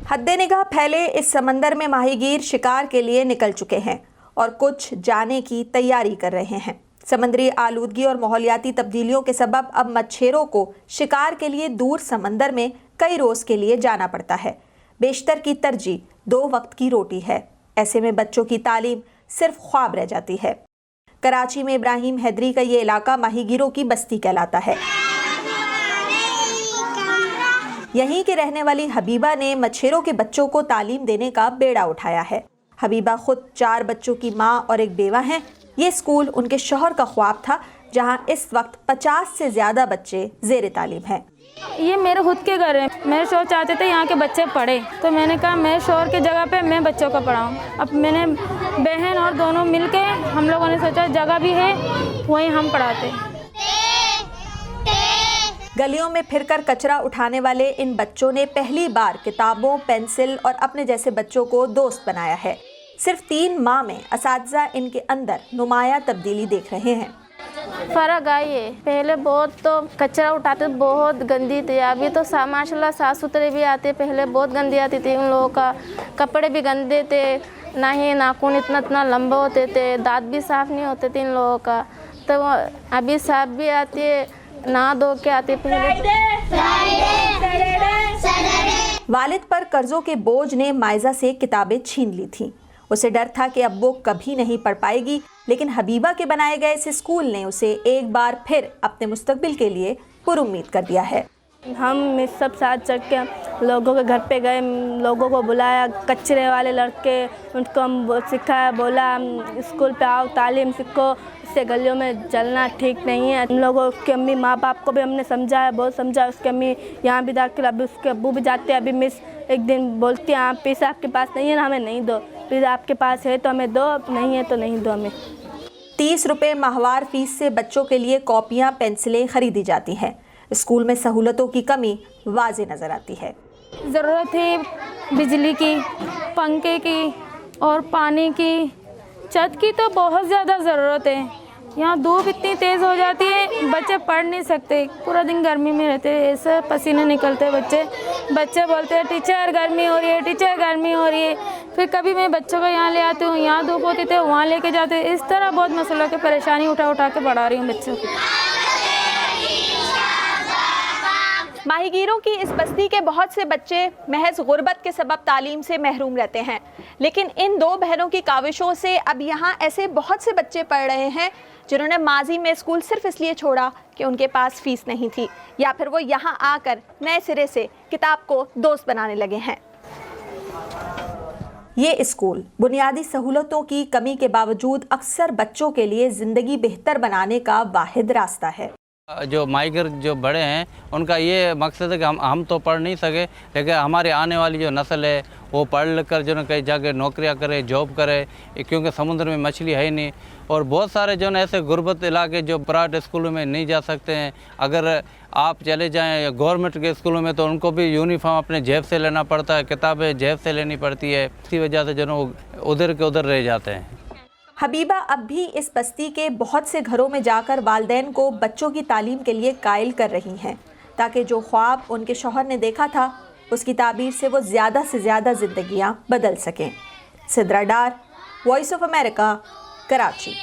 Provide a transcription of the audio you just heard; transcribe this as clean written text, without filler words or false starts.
हद्दे-निगाह फैले इस समंदर में माहीगीर शिकार के लिए निकल चुके हैं और कुछ जाने की तैयारी कर रहे हैं। समुद्री आलूदगी और माहौलियाती तब्दीलियों के सबब अब मच्छरों को शिकार के लिए दूर समंदर में कई रोज के लिए जाना पड़ता है। बेशतर की तरजीह 2 वक्त की रोटी है। ऐसे में बच्चों की तालीम सिर्फ ख्वाब रह जाती है। कराची में इब्राहिम हैदरी का ये इलाका माहीगीरों की बस्ती कहलाता है। यहीं के रहने वाली हबीबा ने मच्छरों के बच्चों को तालीम देने का बेड़ा उठाया है। हबीबा खुद 4 बच्चों की मां और एक बेवा हैं। ये स्कूल उनके शौहर का ख्वाब था, जहां इस वक्त 50 से ज्यादा बच्चे ज़ेर तालीम हैं। ये मेरे खुद के घर है। मेरे शौहर चाहते थे यहाँ के बच्चे पढ़े, तो मैंने कहा मैं शौहर की जगह पे मैं बच्चों को पढ़ाऊँ। अब मैंने बहन और दोनों मिलके हम लोगों ने सोचा जगह भी है, वहीं हम पढ़ाते। गलियों में फिरकर कचरा उठाने वाले इन बच्चों ने पहली बार किताबों, पेंसिल और अपने जैसे बच्चों को दोस्त बनाया है। सिर्फ 3 माह में असातिज़ा इनके अंदर नुमाया तब्दीली देख रहे हैं। फ़र्क आई है। पहले बहुत तो कचरा उठाते, बहुत गंदी थी। अभी तो माशाल्लाह साफ़ सुथरे भी आते। पहले बहुत गंदी आती थी। उन लोगों का कपड़े भी गंदे थे, ना ही नाखून इतना लंबे होते थे, दांत भी साफ़ नहीं होते थे इन लोगों का। तो अभी साफ़ भी आती है, ना धो के आती। वालिद पर कर्जों के बोझ ने माइजा से किताबें छीन ली थीं। उसे डर था कि अब वो कभी नहीं पढ़ पाएगी, लेकिन हबीबा के बनाए गए इस स्कूल ने उसे एक बार फिर अपने मुस्तकबिल के लिए पुरुम्मीद कर दिया है। हम सब साथ चल के लोगों के घर पे गए, लोगों को बुलाया, कचरे वाले लड़के, उनको हम सिखाया, बोला स्कूल पे आओ, तालीम सीखो, इससे गलियों में चलना ठीक नहीं है। हम लोगों के अम्मी माँ बाप को भी हमने समझाया, बहुत समझाया। उसके अम्मी यहाँ भी दाखिल, अभी उसके अब्बू भी जाते हैं। अभी मिस एक दिन बोलती हैं आप पैसा आपके पास नहीं है ना, हमें नहीं दो, प्लीज़ आपके पास है तो हमें दो, नहीं है तो नहीं दो हमें। 30 रुपये माहवार फीस से बच्चों के लिए कॉपियाँ, पेंसिलें खरीदी जाती हैं। स्कूल में सहूलतों की कमी वाज़े नज़र आती है। ज़रूरत है बिजली की, पंखे की और पानी की, छत की तो बहुत ज़्यादा ज़रूरत है। यहाँ धूप इतनी तेज़ हो जाती है, बच्चे पढ़ नहीं सकते, पूरा दिन गर्मी में रहते हैं, ऐसे पसीने निकलते हैं। बच्चे बोलते हैं टीचर गर्मी हो रही है, टीचर गर्मी हो रही है। फिर कभी मैं बच्चों को यहाँ ले आती हूँ, यहाँ धूप होती थी वहाँ लेके जाते। इस तरह बहुत मसलों की परेशानी उठा के पढ़ा रही हूँ बच्चों को। माहीगीरों की इस बस्ती के बहुत से बच्चे महज गुर्बत के सबब तालीम से महरूम रहते हैं, लेकिन इन 2 बहनों की काविशों से अब यहाँ ऐसे बहुत से बच्चे पढ़ रहे हैं जिन्होंने माजी में स्कूल सिर्फ इसलिए छोड़ा कि उनके पास फीस नहीं थी, या फिर वो यहाँ आकर नए सिरे से किताब को दोस्त बनाने लगे हैं। ये स्कूल बुनियादी सहूलतों की कमी के बावजूद अक्सर बच्चों के लिए ज़िंदगी बेहतर बनाने का वाहिद रास्ता है। जो माइगर जो बड़े हैं उनका ये मकसद है कि हम तो पढ़ नहीं सके, लेकिन हमारे आने वाली जो नस्ल है वो पढ़ लिख कर जो है कहीं जाके नौकरियां करे, जॉब करे, क्योंकि समुद्र में मछली है ही नहीं। और बहुत सारे जो है ऐसे गुर्बत इलाके जो प्राइवेट स्कूलों में नहीं जा सकते हैं। अगर आप चले जाएं गवर्नमेंट के स्कूलों में तो उनको भी यूनिफॉर्म अपने जेब से लेना पड़ता है, किताबें जेब से लेनी पड़ती है। इसी वजह से जो है उधर के उधर रह जाते हैं। हबीबा अब भी इस बस्ती के बहुत से घरों में जाकर वालिदैन को बच्चों की तालीम के लिए कायल कर रही हैं, ताकि जो ख्वाब उनके शौहर ने देखा था उसकी ताबीर से वो ज़्यादा से ज़्यादा ज़िंदगियाँ बदल सकें। सिद्रा डार, वॉइस ऑफ अमेरिका, कराची।